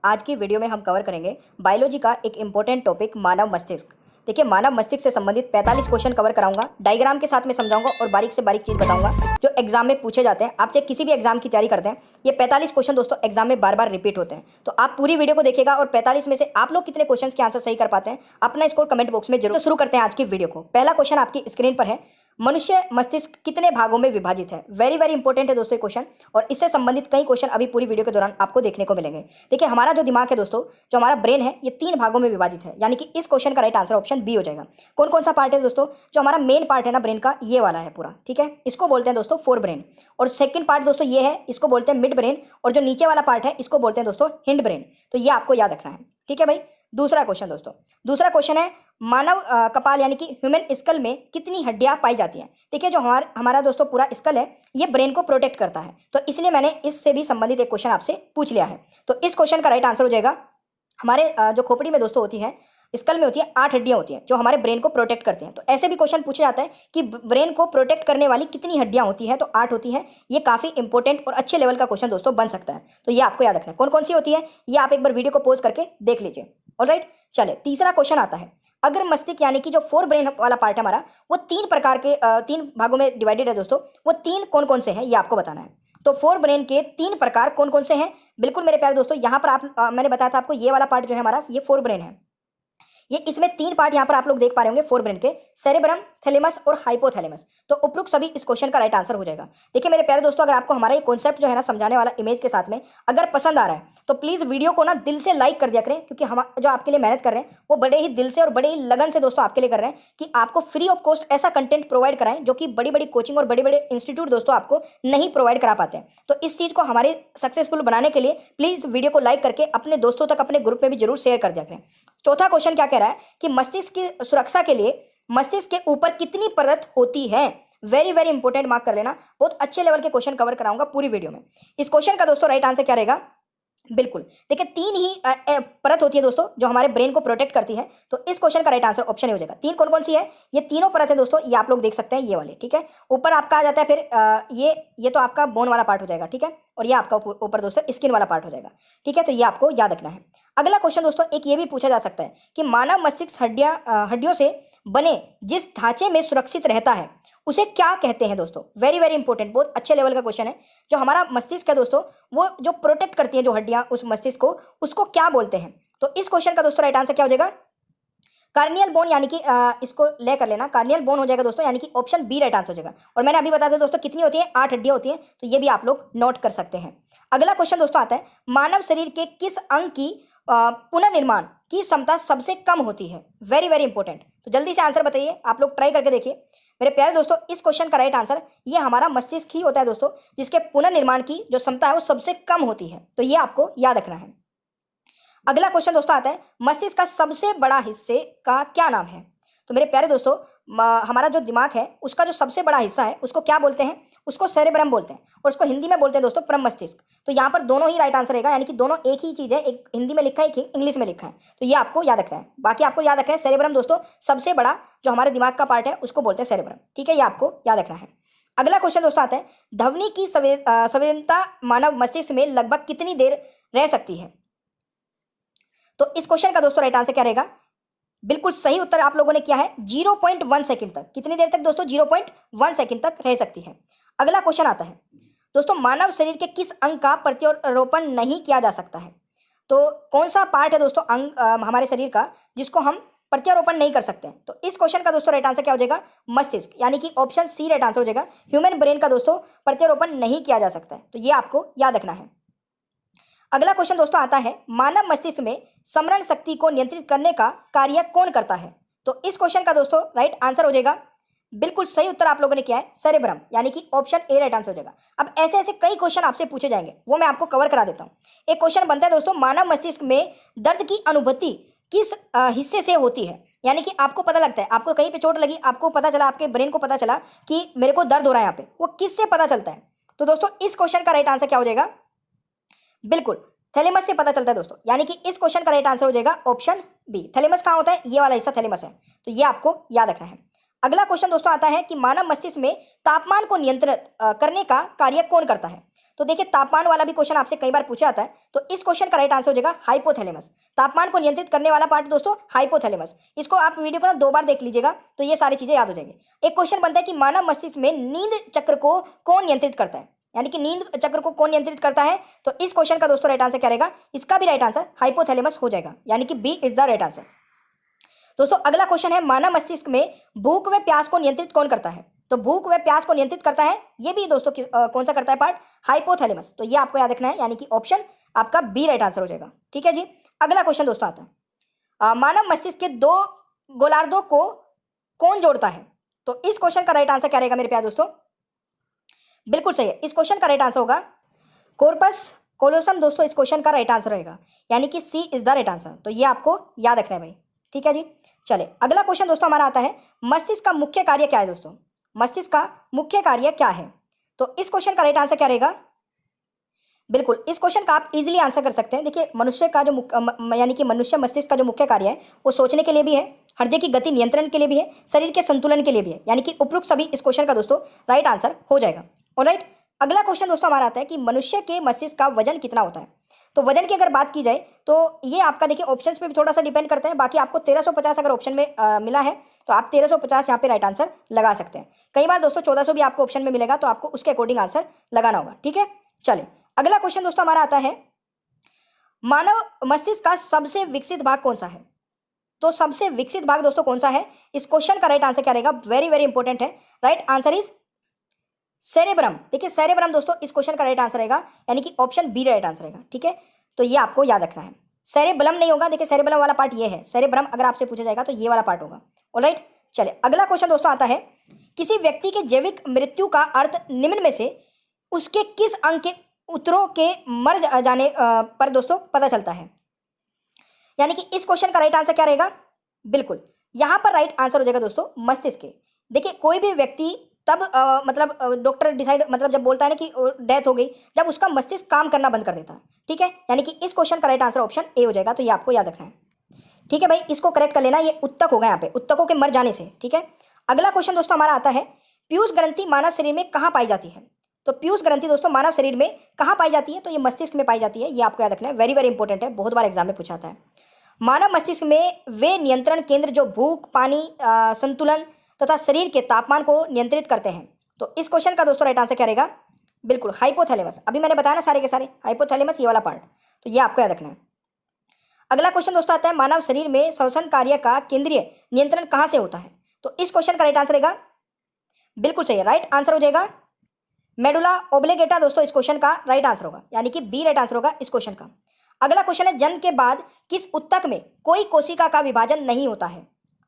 आज की वीडियो में हम कवर करेंगे बायोलॉजी का एक इंपॉर्टेंट टॉपिक मानव मस्तिष्क। देखिए, मानव मस्तिष्क से संबंधित 45 क्वेश्चन कवर कराऊंगा, डायग्राम के साथ में समझाऊंगा और बारीक से बारीक चीज़ बताऊंगा जो एग्जाम में पूछे जाते हैं। आप चाहे किसी भी एग्जाम की तैयारी करते हैं, ये 45 क्वेश्चन दोस्तों एग्जाम में बार बार रिपीट होते हैं। तो आप पूरी वीडियो को देखिएगा और 45 में से आप लोग कितने क्वेश्चन के आंसर सही कर पाते हैं अपना स्कोर कमेंट बॉक्स में जरूर। तो शुरू करते हैं आज की वीडियो को। पहला क्वेश्चन आपकी स्क्रीन पर है, मनुष्य मस्तिष्क कितने भागों में विभाजित है। वेरी वेरी इंपॉर्टेंट है दोस्तों ये क्वेश्चन, और इससे संबंधित कई क्वेश्चन अभी पूरी वीडियो के दौरान आपको देखने को मिलेंगे। देखिए, हमारा जो दिमाग है दोस्तों, जो हमारा ब्रेन है, ये 3 भागों में विभाजित है, यानी कि इस क्वेश्चन का राइट आंसर ऑप्शन बी हो जाएगा। कौन कौन सा पार्ट है दोस्तों? जो हमारा मेन पार्ट है ना ब्रेन का, ये वाला है पूरा, ठीक है, इसको बोलते हैं दोस्तों फोर ब्रेन। और सेकंड पार्ट दोस्तों ये है, इसको बोलते हैं मिड ब्रेन। और जो नीचे वाला पार्ट है इसको बोलते हैं दोस्तों हिंड ब्रेन। तो ये आपको याद रखना है, ठीक है भाई। दूसरा क्वेश्चन दोस्तों, दूसरा क्वेश्चन है, मानव कपाल यानी कि ह्यूमन स्कल में कितनी हड्डियां पाई जाती हैं। देखिए, जो हमारा दोस्तों पूरा स्कल है, ये ब्रेन को प्रोटेक्ट करता है, तो इसलिए मैंने इससे भी संबंधित एक क्वेश्चन आपसे पूछ लिया है। तो इस क्वेश्चन का राइट आंसर हो जाएगा, हमारे जो खोपड़ी में दोस्तों होती है, स्कल में होती है 8 हड्डियां होती हैं जो हमारे ब्रेन को प्रोटेक्ट करती हैं। तो ऐसे भी क्वेश्चन पूछे जाता है कि ब्रेन को प्रोटेक्ट करने वाली कितनी हड्डियां होती हैं, तो 8 होती हैं। ये काफी इंपॉर्टेंट और अच्छे लेवल का क्वेश्चन दोस्तों बन सकता है, तो ये आपको याद रखना है। कौन कौन सी होती है ये आप एक बार वीडियो को पॉज करके देख लीजिए। ऑलराइट, चले तीसरा क्वेश्चन आता है, अगर मस्तिष्क यानी कि जो फोर ब्रेन वाला पार्ट है हमारा, वो 3 प्रकार के 3 भागों में डिवाइडेड है दोस्तों, वो 3 कौन कौन से हैं ये आपको बताना है। तो फोर ब्रेन के 3 प्रकार कौन कौन से हैं, बिल्कुल मेरे प्यारे दोस्तों। यहाँ पर मैंने बताया था आपको, ये वाला पार्ट जो है हमारा, ये फोर ब्रेन है। ये इसमें 3 पार्ट यहाँ पर आप लोग देख पा रहे होंगे फोर ब्रेन के, सेरेब्रम, थैलेमस और हाइपोथैलेमस। तो उपरोक्त सभी इस क्वेश्चन का राइट आंसर हो जाएगा। देखिए मेरे प्यारे दोस्तों, अगर आपको हमारा ये कॉन्सेप्ट जो है ना समझाने वाला इमेज के साथ में अगर पसंद आ रहा है, तो प्लीज वीडियो को ना दिल से लाइक कर दिया करें, क्योंकि हम जो आपके लिए मेहनत कर रहे हैं वो बड़े ही दिल से और बड़े ही लगन से दोस्तों आपके लिए कर रहे हैं कि आपको फ्री ऑफ कॉस्ट ऐसा कंटेंट प्रोवाइड कराएं जो कि बड़ी बड़ी कोचिंग और बड़े बड़े इंस्टीट्यूट दोस्तों आपको नहीं प्रोवाइड करा पाते हैं। तो इस चीज को हमारे सक्सेसफुल बनाने के लिए प्लीज वीडियो को लाइक करके अपने दोस्तों तक, अपने ग्रुप में भी जरूर शेयर कर दिया करें। चौथा क्वेश्चन क्या कह रहा है कि मस्तिष्क की सुरक्षा के लिए मस्तिष्क के ऊपर कितनी परत होती है। वेरी वेरी इंपॉर्टेंट, मार्क कर लेना, बहुत अच्छे लेवल के क्वेश्चन कवर कराऊंगा पूरी वीडियो में। इस क्वेश्चन का दोस्तों राइट आंसर क्या रहेगा? बिल्कुल, देखिए 3 ही परत होती है दोस्तों जो हमारे ब्रेन को प्रोटेक्ट करती है, तो इस क्वेश्चन का राइट आंसर ऑप्शन हो जाएगा। 3 कौन कौन सी है? ये तीनों परत है दोस्तों, ये आप लोग देख सकते हैं, ये वाले, ठीक है। ऊपर आपका आ जाता है फिर ये तो आपका बोन वाला पार्ट हो जाएगा, ठीक है। और ये आपका ऊपर दोस्तों स्किन वाला पार्ट हो जाएगा, ठीक है। तो ये आपको याद रखना है। अगला क्वेश्चन दोस्तों एक ये भी पूछा जा सकता है कि मानव मस्तिष्क हड्डियों से बने जिस ढांचे में सुरक्षित रहता है उसे क्या कहते हैं दोस्तों। वेरी वेरी इंपॉर्टेंट, बहुत अच्छे लेवल का क्वेश्चन है। जो हमारा मस्तिष्क है दोस्तों, वो जो प्रोटेक्ट करती है जो हड्डियां उस मस्तिष्क को, उसको क्या बोलते हैं? तो इस क्वेश्चन का दोस्तों राइट आंसर क्या हो जाएगा? कार्नियल बोन, यानी कि इसको ले कर लेना, कार्नियल बोन हो जाएगा दोस्तों, यानी कि ऑप्शन बी राइट आंसर हो जाएगा। और मैंने अभी बता दिया दोस्तों कितनी होती है, 8 हड्डियां होती हैं, तो ये भी आप लोग नोट कर सकते हैं। अगला क्वेश्चन दोस्तों आता है, मानव शरीर के किस अंग की पुनर्निर्माण की क्षमता सबसे कम होती है। वेरी वेरी इंपॉर्टेंट, तो जल्दी से आंसर बताइए, आप लोग ट्राई करके देखिए मेरे प्यारे दोस्तों। इस क्वेश्चन का राइट आंसर ये हमारा मस्तिष्क ही होता है दोस्तों, जिसके पुनर्निर्माण की जो क्षमता है वो सबसे कम होती है, तो ये आपको याद रखना है। अगला क्वेश्चन दोस्तों आता है, मस्तिष्क का सबसे बड़ा हिस्से का क्या नाम है। तो मेरे प्यारे दोस्तों, हमारा जो दिमाग है उसका जो सबसे बड़ा हिस्सा है उसको क्या बोलते हैं? उसको सेरेब्रम बोलते हैं, और उसको हिंदी में बोलते हैं दोस्तों परम मस्तिष्क। तो यहाँ पर दोनों ही राइट आंसर रहेगा, यानी कि दोनों एक ही चीज़ है, एक हिंदी में लिखा है, एक इंग्लिश में लिखा है, तो ये आपको याद रखना है। बाकी आपको याद रखना है सेरेब्रम दोस्तों सबसे बड़ा जो हमारे दिमाग का पार्ट है उसको बोलते हैं सेरेब्रम, ठीक है, ये आपको याद रखना है। अगला क्वेश्चन दोस्तों आता है, ध्वनि की संवेदनता मानव मस्तिष्क में लगभग कितनी देर रह सकती है। तो इस क्वेश्चन का दोस्तों राइट आंसर क्या रहेगा? बिल्कुल सही उत्तर आप लोगों ने किया है, 0.1 सेकंड तक। कितनी देर तक दोस्तों? 0.1 सेकंड तक रह सकती है। अगला क्वेश्चन आता है दोस्तों, मानव शरीर के किस अंग का प्रत्यारोपण नहीं किया जा सकता है। तो कौन सा पार्ट है दोस्तों अंग हमारे शरीर का जिसको हम प्रत्यारोपण नहीं कर सकते हैं? तो इस क्वेश्चन का दोस्तों राइट आंसर क्या हो जाएगा? मस्तिष्क, यानी कि ऑप्शन सी राइट आंसर हो जाएगा। ह्यूमन ब्रेन का दोस्तों प्रत्यारोपण नहीं किया जा सकता है, तो ये आपको याद रखना है। अगला क्वेश्चन दोस्तों आता है, मानव मस्तिष्क में स्मरण शक्ति को नियंत्रित करने का कार्य कौन करता है। तो इस क्वेश्चन का दोस्तों राइट आंसर हो जाएगा, बिल्कुल सही उत्तर आप लोगों ने किया है, सेरेब्रम, यानी कि ऑप्शन ए राइट आंसर हो जाएगा। अब ऐसे ऐसे कई क्वेश्चन आपसे पूछे जाएंगे, वो मैं आपको कवर करा देता हूं। एक क्वेश्चन बनता है दोस्तों, मानव मस्तिष्क में दर्द की अनुभूति किस हिस्से से होती है। यानी कि आपको पता लगता है, आपको कहीं पे चोट लगी, आपको पता चला, आपके ब्रेन को पता चला कि मेरे को दर्द हो रहा है यहाँ पे, वो किससे पता चलता है? तो दोस्तों इस क्वेश्चन का राइट आंसर क्या हो जाएगा? बिल्कुल थैलेमस से पता चलता है दोस्तों, यानी कि इस क्वेश्चन का राइट आंसर हो जाएगा ऑप्शन बी। थैलेमस कहाँ होता है? ये वाला हिस्सा थैलेमस है, तो ये आपको याद रखना है। अगला क्वेश्चन दोस्तों आता है कि मानव मस्तिष्क में तापमान को नियंत्रित करने का कार्य कौन करता है। तो देखिए तापमान वाला भी क्वेश्चन आपसे कई बार पूछा जाता है, तो इस क्वेश्चन का राइट आंसर हो जाएगा हाइपोथैलेमस। तापमान को नियंत्रित करने वाला पार्ट दोस्तों हाइपोथैलेमस। इसको आप वीडियो को ना 2 बार देख लीजिएगा तो ये सारी चीजें याद हो जाएंगी। एक क्वेश्चन बनता है कि मानव मस्तिष्क में नींद चक्र को कौन नियंत्रित करता है, यानी कि नींद चक्र को कौन नियंत्रित करता है, तो इस क्वेश्चन का दोस्तों राइट आंसर क्या रहेगा, इसका भी राइट आंसर हाइपोथैलेमस हो जाएगा, यानी कि B is the right answer. दोस्तों अगला क्वेश्चन है मानव मस्तिष्क में भूख व प्यास को नियंत्रित कौन करता है, तो भूख व प्यास को नियंत्रित करता है ये भी दोस्तों कौन सा करता है पार्ट, हाइपोथैलेमस। तो ये आपको याद रखना है, यानी कि ऑप्शन आपका बी राइट आंसर हो जाएगा। ठीक है जी। अगला क्वेश्चन दोस्तों आता है मानव मस्तिष्क के 2 गोलार्धों को कौन जोड़ता है, तो इस क्वेश्चन का राइट आंसर क्या रहेगा मेरे प्यारे दोस्तों, बिल्कुल सही है, इस क्वेश्चन का राइट आंसर होगा कॉर्पस कोलोसम। दोस्तों इस क्वेश्चन का राइट आंसर रहेगा, यानी कि सी इज द राइट आंसर। तो ये आपको याद रखना है भाई। ठीक है जी। चले अगला क्वेश्चन दोस्तों हमारा आता है मस्तिष्क का मुख्य कार्य क्या है दोस्तों, मस्तिष्क का मुख्य कार्य क्या है, तो इस क्वेश्चन का राइट आंसर क्या रहेगा, बिल्कुल इस क्वेश्चन का आप इजीली आंसर कर सकते हैं। देखिए मनुष्य का जो यानी कि मनुष्य मस्तिष्क का जो मुख्य कार्य है वो सोचने के लिए भी है, हृदय की गति नियंत्रण के लिए भी है, शरीर के संतुलन के लिए भी है, यानी कि उपरोक्त सभी इस क्वेश्चन का दोस्तों राइट आंसर हो जाएगा। ऑलराइट। अगला क्वेश्चन दोस्तों हमारा आता है कि मनुष्य के मस्तिष्क का वजन कितना होता है, तो वजन की अगर बात की जाए तो ये आपका देखिए ऑप्शंस पे भी थोड़ा सा डिपेंड करता है। बाकी आपको 1350 अगर ऑप्शन में मिला है तो आप 1350 यहाँ पे राइट आंसर लगा सकते हैं। कई बार दोस्तों 1400 भी आपको ऑप्शन में मिलेगा, तो आपको उसके अकॉर्डिंग आंसर लगाना होगा। ठीक है। चले अगला क्वेश्चन दोस्तों हमारा आता है मानव मस्तिष्क का सबसे विकसित भाग कौन सा है, तो सबसे विकसित भाग दोस्तों कौन सा है, इस क्वेश्चन का राइट आंसर क्या रहेगा, वेरी वेरी इंपॉर्टेंट है, राइट आंसर इज सेरेब्रम। देखिए सेरेब्रम दोस्तों इस क्वेश्चन का राइट आंसर रहेगा, यानी कि ऑप्शन बी राइट आंसर रहेगा। ठीक है। तो ये आपको याद रखना है, सेरेब्रम नहीं होगा, देखिए सेरेब्रम वाला पार्ट ये है, सेरेब्रम अगर आपसे पूछा जाएगा तो ये वाला पार्ट होगा। ऑलराइट। चले अगला क्वेश्चन दोस्तों आता है किसी व्यक्ति के जैविक मृत्यु का अर्थ निम्न में से उसके किस अंग के उत्तरों के मर जाने पर दोस्तों पता चलता है, यानी कि इस क्वेश्चन का राइट आंसर क्या रहेगा, बिल्कुल यहां पर राइट आंसर हो जाएगा दोस्तों मस्तिष्क के। देखिए कोई भी व्यक्ति तब मतलब डॉक्टर डिसाइड मतलब जब बोलता है ना कि डेथ हो गई, जब उसका मस्तिष्क काम करना बंद कर देता है। ठीक है। यानी कि इस क्वेश्चन का राइट आंसर ऑप्शन ए हो जाएगा, तो ये आपको याद रखना है। ठीक है भाई, इसको करेक्ट कर लेना, ये उत्तक होगा यहाँ पे, उत्तकों के मर जाने से। ठीक है। अगला क्वेश्चन दोस्तों हमारा आता है पीयूष ग्रंथि मानव शरीर में कहाँ पाई जाती है, तो पीयूष ग्रंथि दोस्तों मानव शरीर में कहाँ पाई जाती है, तो ये मस्तिष्क में पाई जाती है, ये आपको याद रखना है, वेरी वेरी इंपॉर्टेंट है, बहुत बार एग्जाम में पूछा जाता है। मानव मस्तिष्क में वे नियंत्रण केंद्र जो भूख पानी संतुलन तथा शरीर के तापमान को नियंत्रित करते हैं, तो इस क्वेश्चन का दोस्तों राइट आंसर क्या रहेगा, बिल्कुल हाइपोथैलेमस। अभी मैंने बताया ना सारे के सारे हाइपोथैलेमस ये वाला पार्ट, तो ये आपको याद रखना है। अगला क्वेश्चन दोस्तों आता है मानव शरीर में श्वसन कार्य का केंद्रीय नियंत्रण कहाँ से होता है, तो इस क्वेश्चन का राइट आंसर रहेगा, बिल्कुल सही है, राइट आंसर हो जाएगा मेडुला ओब्लिगेटा। दोस्तों इस क्वेश्चन का राइट आंसर होगा, यानी कि बी राइट आंसर होगा इस क्वेश्चन का। अगला क्वेश्चन है जन्म के बाद किस उत्तक में कोई कोशिका का विभाजन नहीं होता है,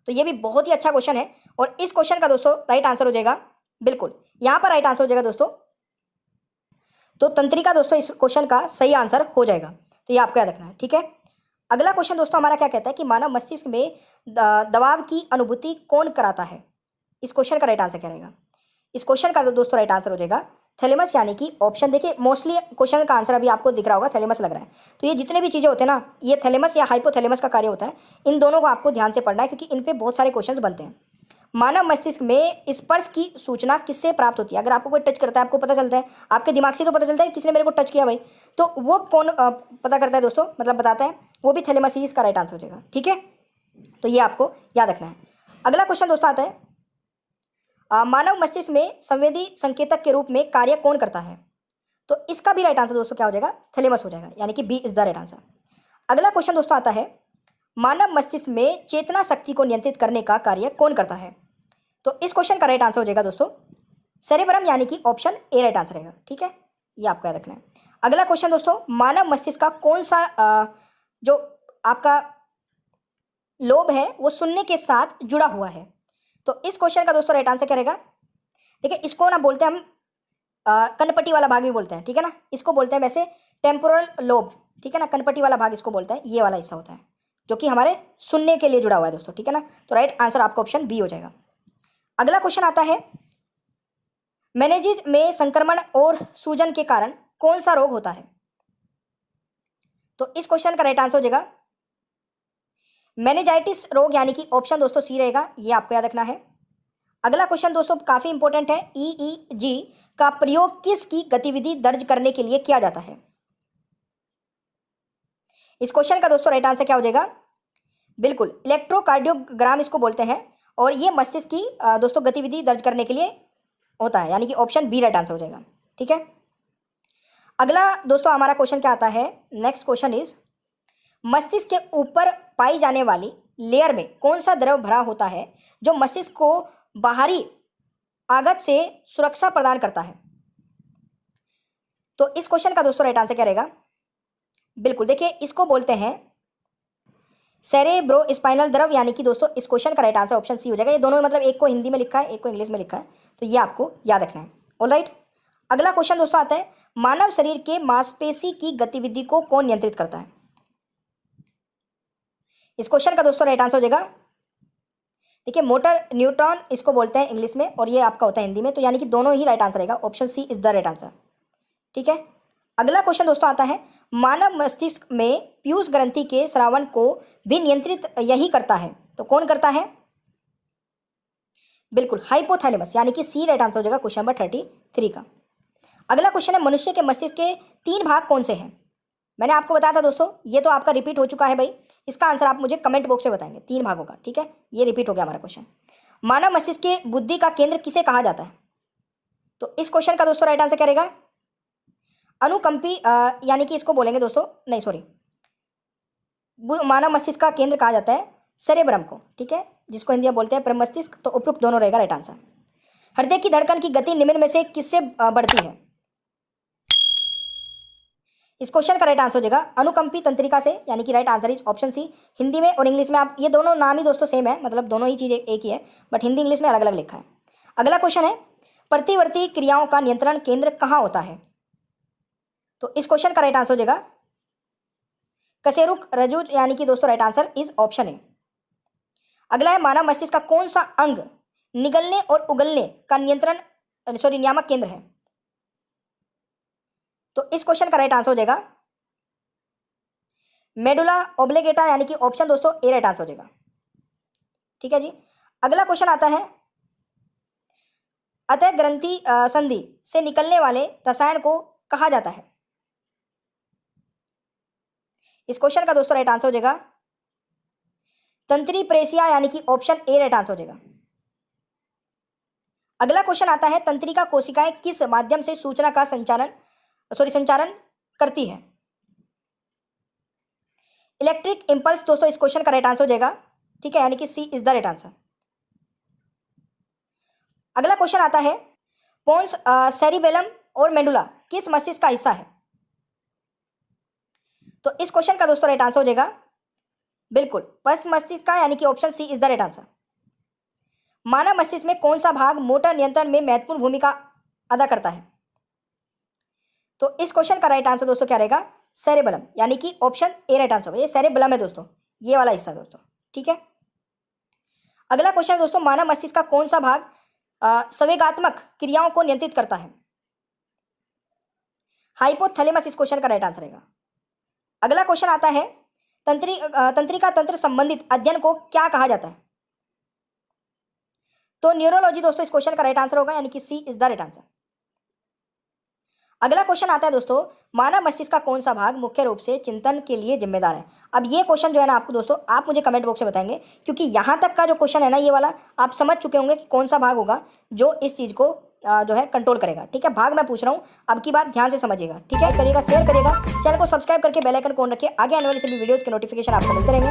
तो ये भी बहुत ही अच्छा क्वेश्चन है, और इस क्वेश्चन का दोस्तों राइट आंसर हो जाएगा, बिल्कुल यहां पर राइट आंसर हो जाएगा दोस्तों, तो तंत्रिका दोस्तों इस क्वेश्चन का सही आंसर हो जाएगा, तो ये आपको याद रखना है। ठीक है। अगला क्वेश्चन दोस्तों हमारा क्या कहता है कि मानव मस्तिष्क में दबाव की अनुभूति कौन कराता है, इस क्वेश्चन का राइट आंसर क्या रहेगा, इस क्वेश्चन का दोस्तों राइट आंसर हो जाएगा थैलेमस, यानी कि ऑप्शन देखिए मोस्टली क्वेश्चन का आंसर अभी आपको दिख रहा होगा थैलेमस लग रहा है, तो ये जितने भी चीज़ें होते हैं ना ये थैलेमस या हाइपोथैलेमस का कार्य होता है, इन दोनों को आपको ध्यान से पढ़ना है क्योंकि इन पे बहुत सारे क्वेश्चंस बनते हैं। मानव मस्तिष्क में स्पर्श की सूचना किससे प्राप्त होती है, अगर आपको कोई टच करता है आपको पता चलता है, आपके दिमाग से तो पता चलता है किसने मेरे को टच किया भाई, तो वो कौन पता करता है दोस्तों, मतलब बताता है, वो भी थैलेमस ही इसका राइट आंसर हो जाएगा। ठीक है। तो ये आपको याद रखना है। अगला क्वेश्चन दोस्तों आता है मानव मस्तिष्क में संवेदी संकेतक के रूप में कार्य कौन करता है, तो इसका भी राइट आंसर दोस्तों क्या हो जाएगा, थैलेमस हो जाएगा, यानी कि B is the right answer. अगला क्वेश्चन दोस्तों आता है मानव मस्तिष्क में चेतना शक्ति को नियंत्रित करने का कार्य कौन करता है, तो इस क्वेश्चन का राइट आंसर हो जाएगा दोस्तों सेरेब्रम, यानी कि ऑप्शन ए राइट आंसर रहेगा। ठीक है। ये आपको याद रखना है। अगला क्वेश्चन दोस्तों मानव मस्तिष्क का कौन सा जो आपका लोब है वो सुनने के साथ जुड़ा हुआ है, तो इस क्वेश्चन का दोस्तों राइट आंसर क्या रहेगा, देखिए इसको ना बोलते हैं हम कनपटी वाला भाग भी बोलते हैं। ठीक है ना, इसको बोलते हैं वैसे टेम्पोरल लोब। ठीक है ना, कनपटी वाला भाग इसको बोलते हैं, ये वाला हिस्सा होता है जो कि हमारे सुनने के लिए जुड़ा हुआ है दोस्तों। ठीक है ना, तो राइट आंसर आपका ऑप्शन बी हो जाएगा। अगला क्वेश्चन आता है मेनिंजेस में संक्रमण और सूजन के कारण कौन सा रोग होता है, तो इस क्वेश्चन का राइट आंसर हो जाएगा मेनिंजाइटिस रोग, यानी कि ऑप्शन दोस्तों सी रहेगा, ये आपको याद रखना है। अगला क्वेश्चन दोस्तों काफी इंपॉर्टेंट है, EEG का प्रयोग किसकी गतिविधि दर्ज करने के लिए किया जाता है? इस क्वेश्चन का दोस्तों राइट आंसर क्या हो जाएगा? बिल्कुल इलेक्ट्रोकार्डियोग्राम इसको बोलते हैं और ये मस्तिष्क की दोस्तों गतिविधि दर्ज करने के लिए होता है, यानी कि ऑप्शन बी राइट आंसर हो जाएगा। ठीक है, अगला दोस्तों हमारा क्वेश्चन क्या आता है? नेक्स्ट क्वेश्चन इज, मस्तिष्क के ऊपर पाई जाने वाली लेयर में कौन सा द्रव भरा होता है जो मस्तिष्क को बाहरी आघात से सुरक्षा प्रदान करता है? तो इस क्वेश्चन का दोस्तों राइट आंसर क्या रहेगा? बिल्कुल देखिए, इसको बोलते हैं सेरेब्रो स्पाइनल द्रव, यानी कि दोस्तों इस क्वेश्चन का राइट आंसर ऑप्शन सी हो जाएगा। ये दोनों मतलब एक को हिंदी में लिखा है, एक को इंग्लिश में लिखा है, तो ये आपको याद रखना है। ऑलराइट, अगला क्वेश्चन दोस्तों आता है, मानव शरीर के मांसपेशी की गतिविधि को कौन नियंत्रित करता है? इस क्वेश्चन का दोस्तों राइट आंसर हो जाएगा, देखिए मोटर न्यूरॉन इसको बोलते हैं इंग्लिश में, और ये आपका होता है हिंदी में, तो यानी कि दोनों ही राइट आंसर रहेगा। Option C is the right answer. ठीक है, अगला क्वेश्चन दोस्तों आता है, मानव मस्तिष्क में पीयूष ग्रंथि के स्रावन को भी नियंत्रित यही करता है, तो कौन करता है? बिल्कुल हाइपोथैलेमस, यानी कि सी राइट आंसर हो जाएगा क्वेश्चन नंबर 33 का। अगला क्वेश्चन है, मनुष्य के मस्तिष्क के 3 भाग कौन से हैं? मैंने आपको बताया था दोस्तों, ये तो आपका रिपीट हो चुका है भाई, इसका आंसर आप मुझे कमेंट बॉक्स में बताएंगे 3 भागों का। ठीक है, ये रिपीट हो गया हमारा क्वेश्चन। मानव मस्तिष्क के बुद्धि का केंद्र किसे कहा जाता है? तो इस क्वेश्चन का दोस्तों राइट आंसर क्या रहेगा? अनुकंपी, यानी कि इसको बोलेंगे दोस्तों, नहीं सॉरी, मानव मस्तिष्क का केंद्र कहा जाता है सेरेब्रम को। ठीक है, जिसको हिंदी में बोलते हैं ब्रह्म मस्तिष्क, तो उपयुक्त दोनों रहेगा राइट आंसर। हृदय की धड़कन की गति निम्न में से किससे बढ़ती है? इस क्वेश्चन का राइट आंसर हो जाएगा अनुकंपी तंत्रिका से, यानी कि right answer is option C. Hindi में और इंग्लिश में आप ये दोनों नाम ही दोस्तों सेम है, मतलब दोनों ही चीज़ एक ही है, बट हिंदी इंग्लिश में अलग अलग लिखा है। अगला क्वेश्चन है, प्रतिवर्ती क्रियाओं का नियंत्रण केंद्र कहाँ होता है? तो इस क्वेश्चन का राइट आंसर हो जाएगा कशेरुक रज्जु, यानी कि दोस्तों right answer is option A. अगला है, मानव मस्तिष्क का कौन सा अंग निगलने और उगलने का नियामक केंद्र है? तो इस क्वेश्चन का राइट आंसर हो जाएगा मेडुला ओब्लिगेटा, यानी कि ऑप्शन दोस्तों ए राइट आंसर हो जाएगा। ठीक है जी, अगला क्वेश्चन आता है, अतः ग्रंथि संधि से निकलने वाले रसायन को कहा जाता है? इस क्वेश्चन का दोस्तों राइट आंसर हो जाएगा तंत्री प्रेसिया, यानी कि ऑप्शन ए राइट आंसर हो जाएगा। अगला क्वेश्चन आता है, तंत्रिका कोशिकाएं किस माध्यम से सूचना का संचारण करती है? इलेक्ट्रिक इंपल्स दोस्तों इस क्वेश्चन का राइट आंसर हो जाएगा। ठीक है, यानी कि सी इज द राइट आंसर। अगला क्वेश्चन आता है, पोन्स सेरिबेलम और मेडुला किस मस्तिष्क का हिस्सा है? तो इस क्वेश्चन का दोस्तों राइट आंसर हो जाएगा बिल्कुल पश्च मस्तिष्क का, यानी कि option C is the right answer. मानव मस्तिष्क में कौन सा भाग मोटर नियंत्रण में महत्वपूर्ण भूमिका अदा करता है? तो इस क्वेश्चन का राइट आंसर दोस्तों क्या रहेगा? सेरेबेलम, यानी कि ऑप्शन ए राइट आंसर होगा। ये सेरेबेलम है दोस्तों, ये वाला हिस्सा दोस्तों। ठीक है, अगला क्वेश्चन है दोस्तों, मानव मस्तिष्क का कौन सा भाग संवेगात्मक क्रियाओं को नियंत्रित करता है? हाइपोथैलेमस इस क्वेश्चन का राइट आंसर रहेगा। अगला क्वेश्चन आता है, तंत्रिका तंत्र संबंधित अध्ययन को क्या कहा जाता है? तो न्यूरोलॉजी दोस्तों इस क्वेश्चन का राइट आंसर होगा, यानी कि सी इज द राइट आंसर। अगला क्वेश्चन आता है दोस्तों, मानव मस्तिष्क का कौन सा भाग मुख्य रूप से चिंतन के लिए जिम्मेदार है? अब ये क्वेश्चन जो है ना आपको दोस्तों, आप मुझे कमेंट बॉक्स में बताएंगे, क्योंकि यहाँ तक का जो क्वेश्चन है ना ये वाला, आप समझ चुके होंगे कि कौन सा भाग होगा जो इस चीज़ को जो है कंट्रोल करेगा। ठीक है, भाग मैं पूछ रहा हूँ, अब की बात ध्यान से समझिएगा। ठीक है, करिएगा, शेयर करिएगा, चैनल को सब्सक्राइब करके बेल आइकन को ऑन रखिए, आगे आने वाली सभी वीडियोस के नोटिफिकेशन आपको मिलते रहेंगे।